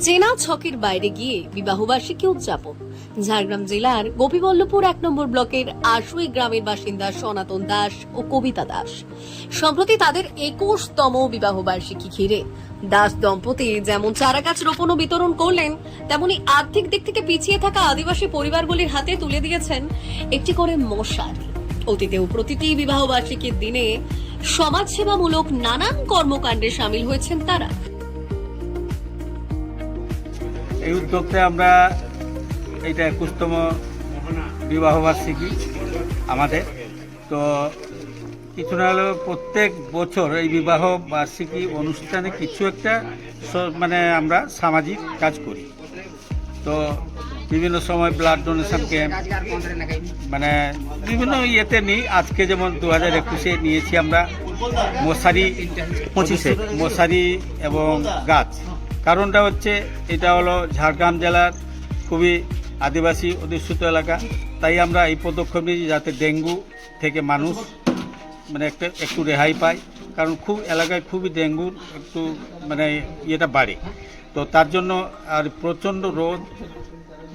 চেনা ছকের বাইরে গিয়ে বিবাহবার্ষিকী উদযাপন। ঝাড়গ্রাম জেলার গোপীবল্লভপুর 1 নম্বর ব্লকের আশুই গ্রামের বাসিন্দা সনাতন দাস ও কবিতা দাস সম্প্রতি তাদের 21তম বিবাহবার্ষিকী ঘিরে দাস দম্পতি যেমন চারাগাছ রোপণ ও বিতরণ করলেন, তেমনি আর্থিক দিক থেকে পিছিয়ে থাকা আদিবাসী পরিবারগুলির হাতে তুলে দিয়েছেন একটি করে মশারি। অতীতেও প্রতিটি বিবাহবার্ষিকীর দিনে সমাজসেবামূলক নানান কর্মকাণ্ডে সামিল হয়েছেন তারা। এই উদ্যোগটা আমরা এইটা 21তম বিবাহবার্ষিকী আমাদের, তো কিছু না হলেও প্রত্যেক বছর এই বিবাহ বার্ষিকী অনুষ্ঠানে কিছু একটা মানে আমরা সামাজিক কাজ করি। তো বিভিন্ন সময় ব্লাড ডোনেশন ক্যাম্প মানে বিভিন্ন ইয়েতে নিই। আজকে যেমন 2021-এ নিয়েছি আমরা মশারি, 25-এ মশারি এবং গাছ। কারণটা হচ্ছে এটা হলো ঝাড়গ্রাম জেলার খুবই আদিবাসী অধ্যুষিত এলাকা, তাই আমরা এই পদক্ষেপ নিয়েছি যাতে ডেঙ্গু থেকে মানুষ মানে একটু রেহাই পায়। কারণ খুব এলাকায় খুবই ডেঙ্গুর একটু মানে ইয়েটা বাড়ে, তো তার জন্য আর প্রচণ্ড রোদ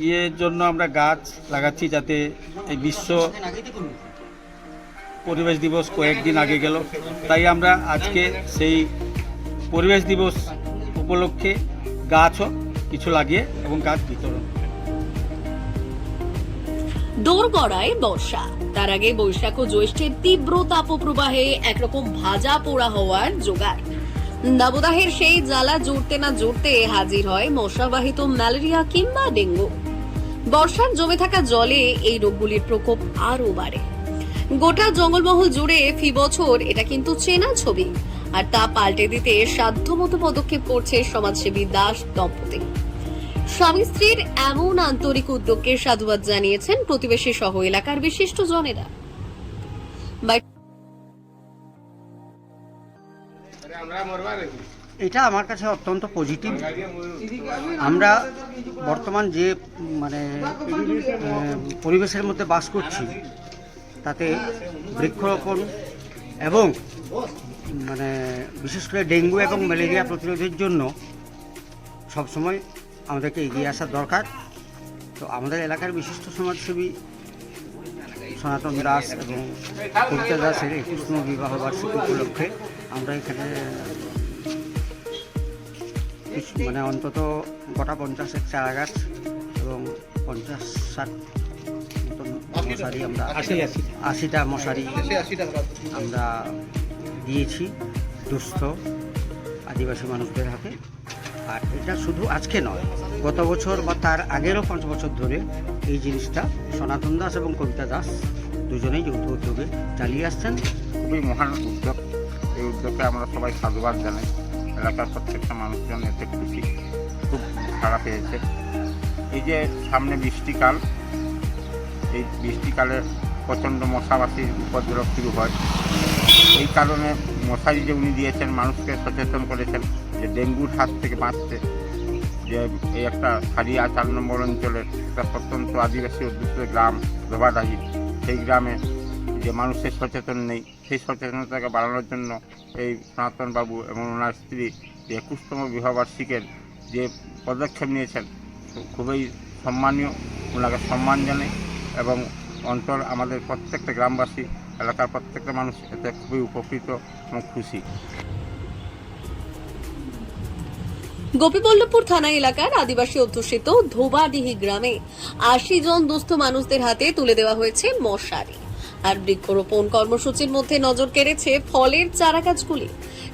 ইয়ের জন্য আমরা গাছ লাগাচ্ছি, যাতে এই বিশ্ব পরিবেশ দিবস কয়েকদিন আগে গেল, তাই আমরা আজকে সেই পরিবেশ দিবস উপলক্ষে গাছও কিছু লাগিয়ে এবং গাছ বিতরণ। দোরগড়ায় বর্ষা, তার আগে বৈশাখ ও জ্যৈষ্ঠের তীব্র তাপপ্রবাহে একরকম ভাজা পোড়া হওয়ার জোগাড়। দাবদাহের সেই জ্বালা জুড়তে না জুড়তে হাজির হয় মশাবাহিত ম্যালেরিয়া কিংবা ডেঙ্গু। বর্ষার জমে থাকা জলে এই রোগগুলির প্রকোপ আরও বাড়ে। গোটা জঙ্গলমহল জুড়ে ফি বছর এটা কিন্তু চেনা ছবি, আর তা পাল্টে দিতে সাধ্যমতো পদক্ষেপ করছে সমাজসেবী দাস দম্পতি। স্বামী স্ত্রীর এমন আন্তরিক উদ্যোগকে সাধুবাদ জানিয়েছেন প্রতিবেশী সহ এলাকার বিশিষ্ট জনেরা। এটা আমার কাছে অত্যন্ত পজিটিভ। আমরা বর্তমান যে মানে পরিবেশের মধ্যে বাস করছি, তাতে বৃক্ষরোপণ এবং মানে বিশেষ করে ডেঙ্গু এবং ম্যালেরিয়া প্রতিরোধের জন্য সবসময় আমাদেরকে এগিয়ে আসার দরকার। তো আমাদের এলাকার বিশিষ্ট সমাজসেবী সনাতন দাস এবং কবিতা দাসের 21তম বিবাহবার্ষিকী উপলক্ষে আমরা এখানে মানে অন্তত গোটা 50 চারা গাছ এবং 50-60 মতন মশারি, আমরা 80টা মশারি আমরা দিয়েছি দুস্থ আদিবাসী মানুষদের হাতে। আর এটা শুধু আজকে নয়, গত বছর বা তার আগেরও 5 বছর ধরে এই জিনিসটা সনাতন দাস এবং কবিতা দাস দুজনেই যৌথ উদ্যোগে চালিয়ে আসছেন। খুবই মহান উদ্যোগ। এই উদ্যোগে আমরা সবাই সাধুবাদ জানাই। এলাকার প্রত্যেকটা মানুষজন এতে খুশি, খুব খারাপ পেয়েছে। এই যে সামনে বৃষ্টিকাল, এই বৃষ্টিকালে প্রচণ্ড মশাবাসির উপদ্রব শুরু হয়। এই কারণে মশারি যে উনি দিয়েছেন, মানুষকে সচেতন করেছেন যে ডেঙ্গুর হাত থেকে বাঁচতে, যে এই একটা সারিয়া 4 নম্বর অঞ্চলের একটা প্রত্যন্ত আদিবাসী অধ্যুষিত গ্রাম ধোবাডাহি, সেই গ্রামে যে মানুষের সচেতন নেই, সেই সচেতনতাকে বাড়ানোর জন্য এই সনাতনবাবু এবং ওনার স্ত্রী যে 21তম বিবাহবার্ষিকীর যে পদক্ষেপ নিয়েছেন খুবই সম্মানীয়। ওনাকে সম্মান জানাই এবং অঞ্চল আমাদের প্রত্যেকটা গ্রামবাসী, এলাকার প্রত্যেকটা মানুষ এতে খুবই উপকৃত এবং খুশি। গোপীবল্লভপুর থানা এলাকার আদিবাসী অধ্যুষিত ধোবাডিহি গ্রামে 80 জন দুস্থ মানুষদের হাতে তুলে দেওয়া হয়েছে মশারি। আর বৃক্ষরোপণ কর্মসূচির মধ্যে নজর কেড়েছে ফলের চারাগাছগুলি।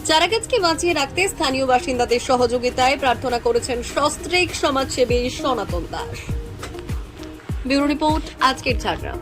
চারাগাছকে বাঁচিয়ে রাখতে স্থানীয় বাসিন্দাদের সহযোগিতায় প্রার্থনা করেছেন সস্ত্রীক সমাজসেবী সনাতন দাস। ব্যুরো রিপোর্ট, আজকের ঝাড়গ্রাম।